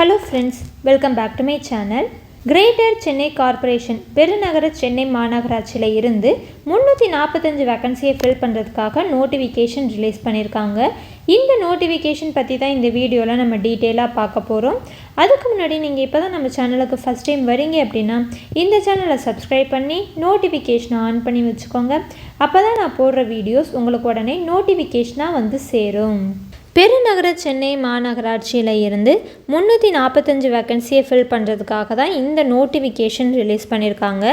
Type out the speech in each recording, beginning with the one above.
Hello friends, welcome back to my channel. Greater Chennai corporation பெருநகர சென்னை மாநகராட்சியில் இருந்து 345 வேக்கன்சியை ஃபில் பண்ணுறதுக்காக நோட்டிஃபிகேஷன் ரிலீஸ் பண்ணியிருக்காங்க. இந்த நோட்டிஃபிகேஷன் பற்றி தான் இந்த வீடியோவில் நம்ம டீட்டெயிலாக பார்க்க போகிறோம். அதுக்கு முன்னாடி நீங்கள் இப்போ தான் நம்ம சேனலுக்கு ஃபஸ்ட் டைம் வரீங்க அப்படின்னா இந்த சேனலை சப்ஸ்கிரைப் பண்ணி நோட்டிஃபிகேஷனை ஆன் பண்ணி வச்சுக்கோங்க. அப்போ தான் நான் போடுற வீடியோஸ் உங்களுக்கு உடனே நோட்டிஃபிகேஷனாக வந்து சேரும். பெருநகர சென்னை மாநகராட்சியில் இருந்து 345 வேக்கன்சியை ஃபில் பண்ணுறதுக்காக தான் இந்த நோட்டிஃபிகேஷன் ரிலீஸ் பண்ணியிருக்காங்க.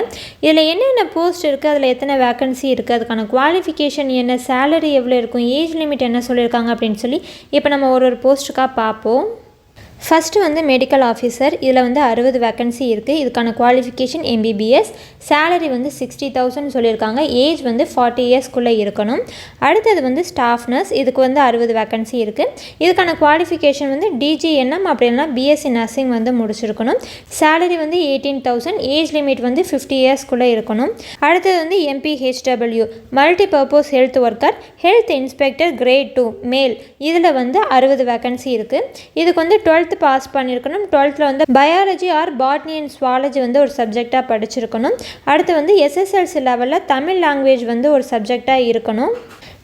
இதில் என்னென்ன போஸ்ட் இருக்குது, அதில் எத்தனை வேக்கன்சி இருக்குது, அதுக்கான குவாலிஃபிகேஷன் என்ன, சேலரி எவ்வளோ இருக்கும், ஏஜ் லிமிட் என்ன சொல்லியிருக்காங்க அப்படின்னு சொல்லி இப்போ நம்ம ஒரு போஸ்ட்டுக்காக பார்ப்போம். ஃபஸ்ட்டு வந்து மெடிக்கல் ஆஃபீஸர், இதில் வந்து 60 வேக்கன்சி இருக்குது. இதுக்கான குவாலிஃபிகேஷன் MBBS, சேலரி வந்து 60,000 சொல்லியிருக்காங்க. ஏஜ் வந்து 40 இயர்ஸ்க்குள்ளே இருக்கணும். அடுத்தது வந்து ஸ்டாஃப் நர்ஸ், இதுக்கு வந்து 60 வேக்கன்சி இருக்குது. இதுக்கான குவாலிஃபிகேஷன் வந்து DGNM அப்படின்னா BSc நர்சிங் வந்து முடிச்சிருக்கணும். சேலரி வந்து 18,000, ஏஜ் லிமிட் வந்து 50 இயர்ஸ்க்குள்ளே இருக்கணும். அடுத்தது வந்து MPHW multi purpose health worker, health inspector great 2 மேல், இதில் வந்து 60 வேக்கன்சி இருக்குது. இதுக்கு வந்து 12th பாஸ் பண்ணியிருக்கணும். 12th வந்து biology R botany and zoology வந்து ஒரு சப்ஜெக்டாக படிச்சிருக்கணும். அடுத்து வந்து SSLC லெவலில் தமிழ் லாங்குவேஜ் வந்து ஒரு சப்ஜெக்டாக இருக்கணும்.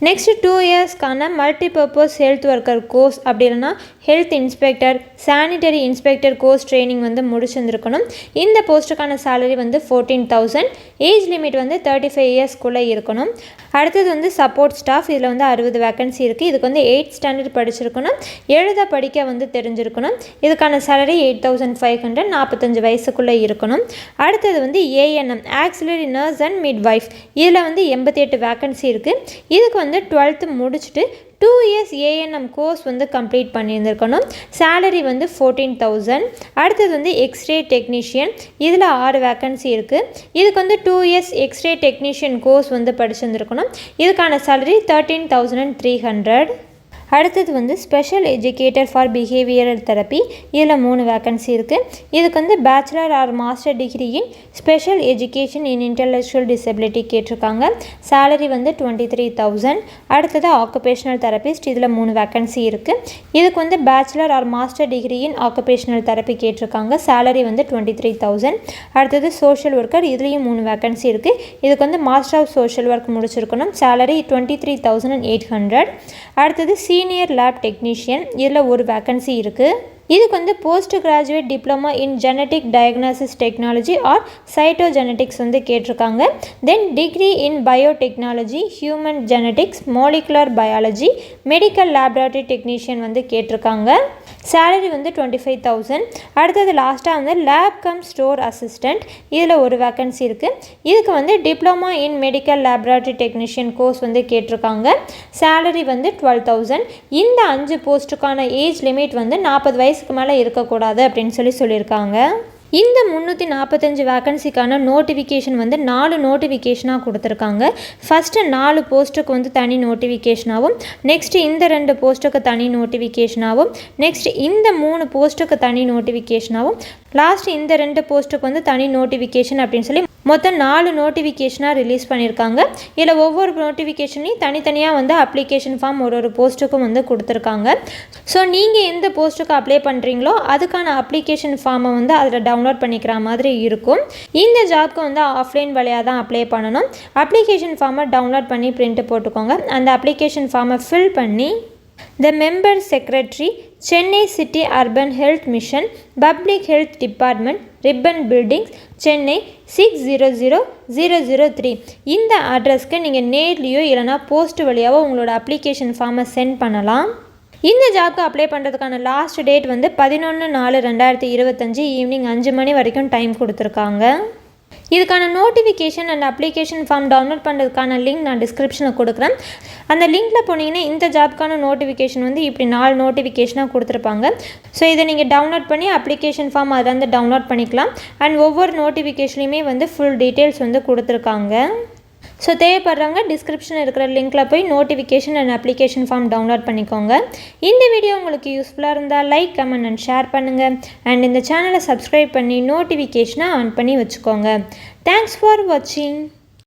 நெக்ஸ்ட் 2 இயர்ஸ்க்கான multi purpose health worker course அப்படி இல்லைனா health inspector, sanitary inspector course training வந்து முடிச்சிருந்துருக்கணும். இந்த போஸ்ட்டுக்கான சேலரி வந்து 14,000, ஏஜ் லிமிட் வந்து 35 இயர்ஸ்க்குள்ளே இருக்கணும். அடுத்தது வந்து சப்போர்ட் ஸ்டாஃப், இதில் வந்து 60 வேக்கன்சி இருக்குது. இதுக்கு வந்து 8th ஸ்டாண்டர்ட் படிச்சிருக்கணும், எழுத படிக்க வந்து தெரிஞ்சிருக்கணும். இதுக்கான சேலரி 8,500, 45 வயசுக்குள்ளே இருக்கணும். அடுத்தது வந்து ANM auxiliary nurse and midwife, இதில் வந்து 88 வேக்கன்சி இருக்குது. இதுக்கு வந்து 12th முடிச்சுட்டு 2 இயர்ஸ் ANM கோர்ஸ் வந்து கம்ப்ளீட் பண்ணியிருந்திருக்கணும். சேலரி வந்து 14,000. அடுத்தது வந்து எக்ஸ்ரே டெக்னீஷியன், இதில் 6 வேக்கன்சி இருக்குது. இதுக்கு வந்து 2 இயர்ஸ் எக்ஸ்ரே டெக்னீஷியன் கோர்ஸ் வந்து படிச்சிருந்துருக்கணும். இதுக்கான சேலரி 13,300. அடுத்தது வந்து special educator for behavioural therapy, இதில் 3 வேக்கன்சி இருக்குது. இதுக்கு வந்து bachelor or master degree in special education in intellectual disability கேட்டிருக்காங்க. சேலரி வந்து 23,000. அடுத்தது ஆக்குபேஷனல் தெரபிஸ்ட், இதில் 3 வேக்கன்சி இருக்குது. இதுக்கு வந்து bachelor or master degree in occupational therapy கேட்டிருக்காங்க. சேலரி வந்து 23,000. அடுத்தது சோஷியல் ஒர்க்கர், இதுலேயும் 3 வேக்கன்சி இருக்குது. இதுக்கு வந்து மாஸ்டர் ஆஃப் சோஷியல் ஒர்க் முடிச்சிருக்கணும். சேலரி 23,800. அடுத்தது சீனியர் லேப் டெக்னீஷியன், இதில் 1 வேக்கன்சி இருக்குது. இதுக்கு வந்து post graduate diploma in genetic diagnosis technology or cytogenetics வந்து கேட்டிருக்காங்க. Then degree in biotechnology, human genetics, molecular biology, medical laboratory technician வந்து கேட்டிருக்காங்க. சேலரி வந்து 25,000. அடுத்தது லாஸ்ட்டாக வந்து லேப் கம் ஸ்டோர் அசிஸ்டண்ட், இதில் 1 வேக்கன்சி இருக்குது. இதுக்கு வந்து diploma in medical laboratory technician course வந்து கேட்டிருக்காங்க. சேலரி வந்து 12,000. இந்த 5 போஸ்ட்டுக்கான ஏஜ் லிமிட் வந்து 40 வயசுக்கு மேலே இருக்கக்கூடாது அப்படின்னு சொல்லியிருக்காங்க. இந்த 345 வேக்கன்சிக்கான நோட்டிஃபிகேஷன் வந்து 4 நோட்டிஃபிகேஷனாக கொடுத்துருக்காங்க. ஃபஸ்ட்டு 4 போஸ்ட்டுக்கு வந்து தனி நோட்டிஃபிகேஷனாகவும், நெக்ஸ்ட்டு இந்த 2 போஸ்ட்டுக்கு தனி நோட்டிஃபிகேஷனாகவும், நெக்ஸ்ட் இந்த 3 போஸ்ட்டுக்கு தனி நோட்டிஃபிகேஷனாகவும், லாஸ்ட் இந்த 2 போஸ்ட்டுக்கு வந்து தனி நோட்டிஃபிகேஷன் அப்படின்னு சொல்லி மொத்தம் 4 நோட்டிஃபிகேஷனாக ரிலீஸ் பண்ணியிருக்காங்க. இதில் ஒவ்வொரு நோட்டிஃபிகேஷனையும் தனித்தனியாக வந்து அப்ளிகேஷன் ஃபார்ம் ஒரு போஸ்ட்டுக்கும் வந்து கொடுத்துருக்காங்க. ஸோ நீங்கள் எந்த போஸ்ட்டுக்கு அப்ளை பண்ணுறீங்களோ அதுக்கான அப்ளிகேஷன் ஃபார்மை வந்து அதில் டவுன்லோட் பண்ணிக்கிற மாதிரி இருக்கும். இந்த ஜாப்க்கு வந்து ஆஃப்லைன் வழியாக தான் அப்ளை பண்ணணும். அப்ளிகேஷன் ஃபார்மை டவுன்லோட் பண்ணி பிரிண்ட் போட்டுக்கோங்க. அந்த அப்ளிகேஷன் ஃபார்மை ஃபில் பண்ணி The member secretary, Chennai City Urban Health Mission, Public Health Department, Ribbon Buildings, Chennai 600003 இந்த அட்ரஸ்க்கு நீங்கள் நேர்லேயோ இல்லைனா போஸ்ட் வழியாவோ உங்களோட அப்ளிகேஷன் ஃபார்மை சென்ட் பண்ணலாம். இந்த ஜாப்க்கு அப்ளை பண்ணுறதுக்கான லாஸ்ட் டேட் வந்து 11/4/2025 ஈவினிங் 5 மணி வரைக்கும் டைம் கொடுத்துருக்காங்க. இதுக்கான notification and application form download பண்ணுறதுக்கான லிங்க் நான் டிஸ்கிரிப்ஷனில் கொடுக்குறேன். அந்த லிங்க்கில் போனீங்கன்னா இந்த ஜாப்க்கான நோட்டிஃபிகேஷன் வந்து இப்படி 4 நோட்டிஃபிகேஷனாக கொடுத்துருப்பாங்க. ஸோ இதை நீங்கள் டவுன்லோட் பண்ணி அப்ளிகேஷன் ஃபார்ம் அதில் வந்து டவுன்லோட் பண்ணிக்கலாம். அண்ட் ஒவ்வொரு நோட்டிஃபிகேஷன்லையுமே வந்து ஃபுல் டீட்டெயில்ஸ் வந்து கொடுத்துருக்காங்க. ஸோ தேவைப்படுறவங்க டிஸ்கிரிப்ஷனில் இருக்கிற லிங்க்கில் போய் notification and application form download பண்ணிக்கோங்க. இந்த வீடியோ உங்களுக்கு யூஸ்ஃபுல்லாக இருந்தால் லைக், கமெண்ட் அண்ட் ஷேர் பண்ணுங்கள். அண்ட் இந்த சேனலை சப்ஸ்கிரைப் பண்ணி நோட்டிஃபிகேஷனை ஆன் பண்ணி வச்சுக்கோங்க. தேங்க்ஸ் ஃபார் வாட்சிங்.